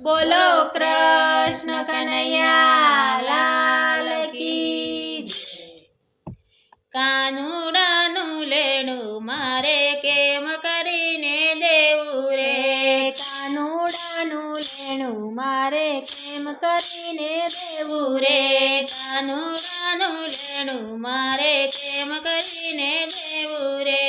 બોલો કૃષ્ણ કનૈયા લાલ કી જય. કાનુડાનું લેણું મારે કેમ કરીને દેવું રે, કાનુડાનું લેણું મારે કેમ કરીને દેવું રે કાનુડાનું લેણું મારે કેમ કરીને દેવું રે,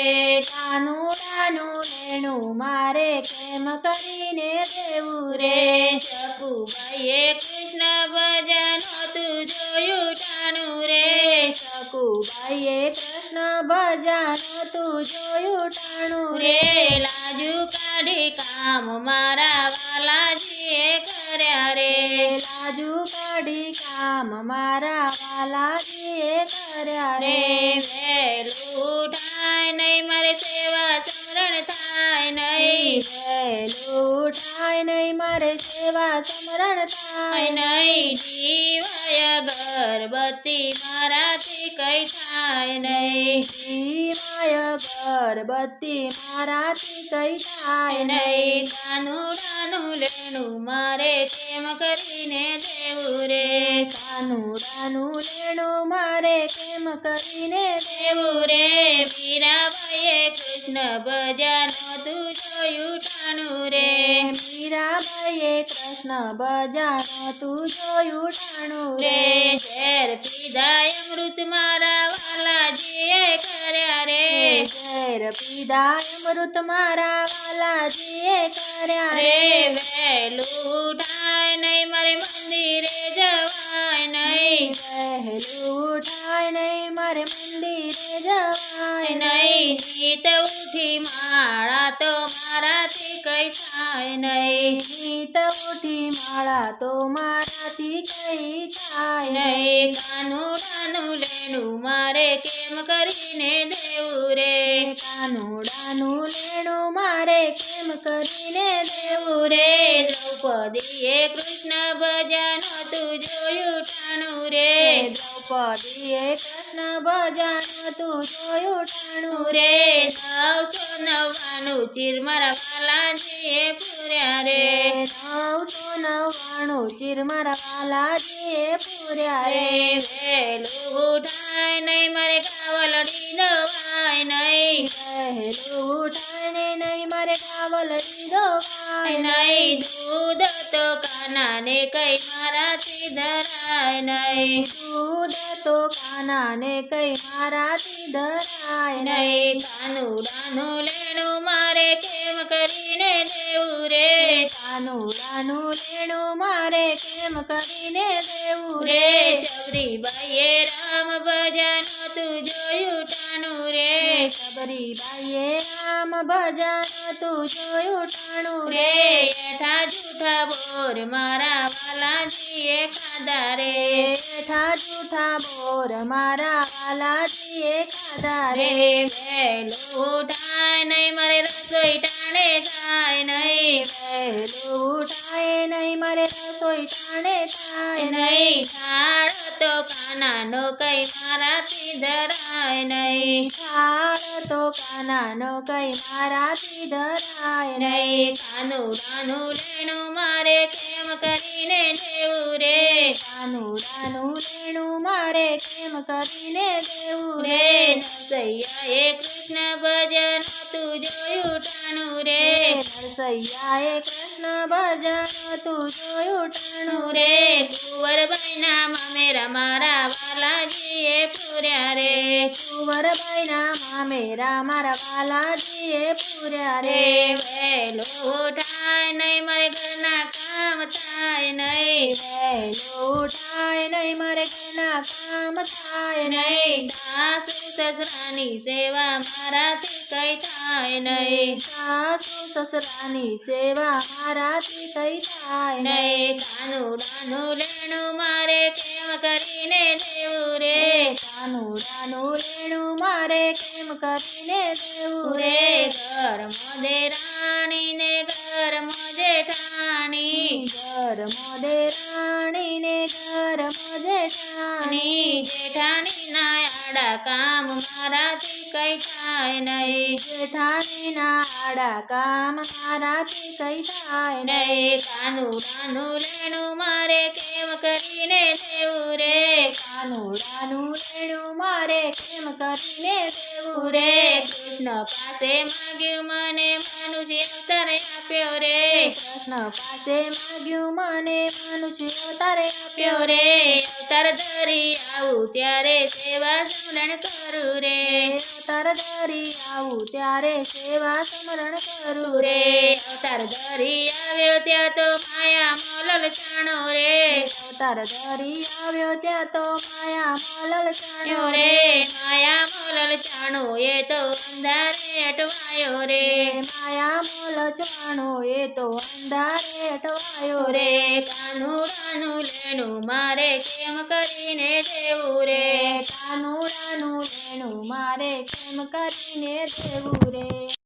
કાનુડાનું લેણું મારે કેમ કરીને દેવું રે. શકુબાઈએ કૃષ્ણ ભજન તું જોયું ટાણું રે, શકુબાઈએ કૃષ્ણ ભજન તું જોયું ટાણું રે. લાજુ કાઢી કામ મારા વાલાજીએ કર્યા રે, લાજુ કાઢી કામ મારા વાલાજીએ કર્યા રે. વહેલું થાય નહીં મારે સેવા સમરણ થાય નહીં, વહેલું થાય નહીં મારે સેવા સમરણ થાય નહીં જીવાય અગરબત્તી મારાથી કઈ થાય નહીં, જીવાય અગરબત્તી મારાથી કઈ થાય નહીં કાનુડાનું લેણું મારે કેમ કરીને દેવું રે, કાનુડાનું લેણું મારે કેમ કરીને દેવું રે. મીરાબાઈએ કૃષ્ણ ભજન તું જોયું ટાણું રે, મીરાબાઈએ કૃષ્ણ ભજન તું જોયું ટાણું રે. ઝેર પીધા અમૃત મારા વાલાજીએ કર્યા રે, ઝેર પીધા અમૃત મારા વાલાજીએ કર્યા રે. વહેલું થાય નહીં મારે મંદિરે જવાય નહીં, વહેલું થાય નહીં મારે મંદિરે જવાય નહીં નીત ઉઠી માળા તો મારાથી કઈ થાય નહીં, નીત ઉઠી માળા તો મારાથી કઈ થાય નહીં કાનુડાનું લેણું મારે કેમ કરીને દેવું રે, કાનુડાનું લેણું મારે કેમ કરીને દેવું રે. દ્રૌપદીએ કૃષ્ણ ભજન તું જોયું ટાણું રે, દ્રૌપદીએ કૃષ્ણ ભજન તું જોયું ટાણું રે. 999 ચીર મારા વાલાજીએ પૂર્યા રે, 999 ચીર મારા વાલાજીએ પૂર્યા રે. વહેલું થાય નહીં મારે કાવલડી દવાય નહીં, વહેલું થાય નહીં મારે કાવલડી દવાય નહીં દૂધ તો કાનાને કઈ મારાથી ધરાય નહીં, દૂધ તો કાનાને કઈ મારાથી ધરાય નહીં કાનુડાનું લેણું મારે કેમ કરીને દેવું રે, કાનુડાનું લેણું મારે કેમ કરીને દેવું રે. સબરીબાઈએ રામ ભજન તું જોયું ટાણું રે, સબરીબાઈએ રામ ભજન તું જોયું ટાણું રે. એઠા જૂઠા બોર મારા વાલાજીએ ખાધા રે, એઠા જૂઠા બોર મારા વાલાજીએ ખાધા રે. વહેલું થાય નહીં મારે રસોઈ ટાણે થાય નહીં, વહેલું થાય નહીં મારે રસોઈ ટાણે થાય નહીં થાળ તો કાનાનો કઈ મારાથી ધરાય નહીં, થાળ તો કાનાનો કઈ મારાથી ધરાય નહીં કાનુડાનું લેણું મારે કેમ કરીને દેવું રે, કાનુડાનું લેણું મારે કેમ કરીને દેવું રે. નરસૈયાએ કૃષ્ણ ભજન તું જોયું ટાણું રે, નરસૈયાએ કૃષ્ણ ભજન તું જોયું ટાણું રે. કુંવરબાઈના મામેરા મારા વાલાજીએ પૂર્યા રે, કુંવરબાઈના મામેરા મારા વાલાજીએ પૂર્યા રે. વહેલું થાય નહીં મારે ઘરના કામ થાય નહીં, વહેલું થાય નહીં મારે ઘરના કામ થાય નહીં સાસુ સસરાની સેવા મારાથી કઈ થાય નહીં, સાસુ સસરાની સેવા મારાથી કઈ થાય નહીં કાનુડાનું લેણું મારે કેમ કરીને દેવું રે, કાનુડાનું લેણું મારે કેમ કરીને દેવું રે. ઘરમાં દેરાણીને ઘરમાં જેઠાણી, ઘરમાં દેરાણીને ઘરમાં જેઠાણી, જેઠાણીના આડા કામ મારાથી કઈ થાય નહીં જેઠાણીના આડા કામ મારાથી કઈ થાય નહીં કાનુડાનું લેણું મારે કેમ કરીને દેવું રે કાનુડાનું લેણું મારે કેમ કરીને દેવું રે રે કૃષ્ણ પાસે માગ્યું મને મનુષ્ય અવતાર આપ્યો રે કૃષ્ણ પાસે માગ્યું મને મનુષ્ય અવતારે આપ્યો આપ્યો રે અવતાર ધરી આવું ત્યારે સેવા સમરણ કરું રે અવતાર ધરી આવું ત્યારે સેવા સમરણ કરું રે અવતાર ધરી આવ્યો ત્યાં તો માયા મોલલ ચાણો રે અવતાર ધરી આવ્યો ત્યાં તો માયા મોલલ ચાણ્યો રે માયા મોલલ ચાણો એ તો અંધારે અટવાયો રે માયા મોલ ચાણો એ તો અંધારે અટવાયો રે કાનુડાનું લેણું મારે કેમ કરીને દેવું રે કાનુડાનું લેણું મારે કેમ કરીને દેવું રે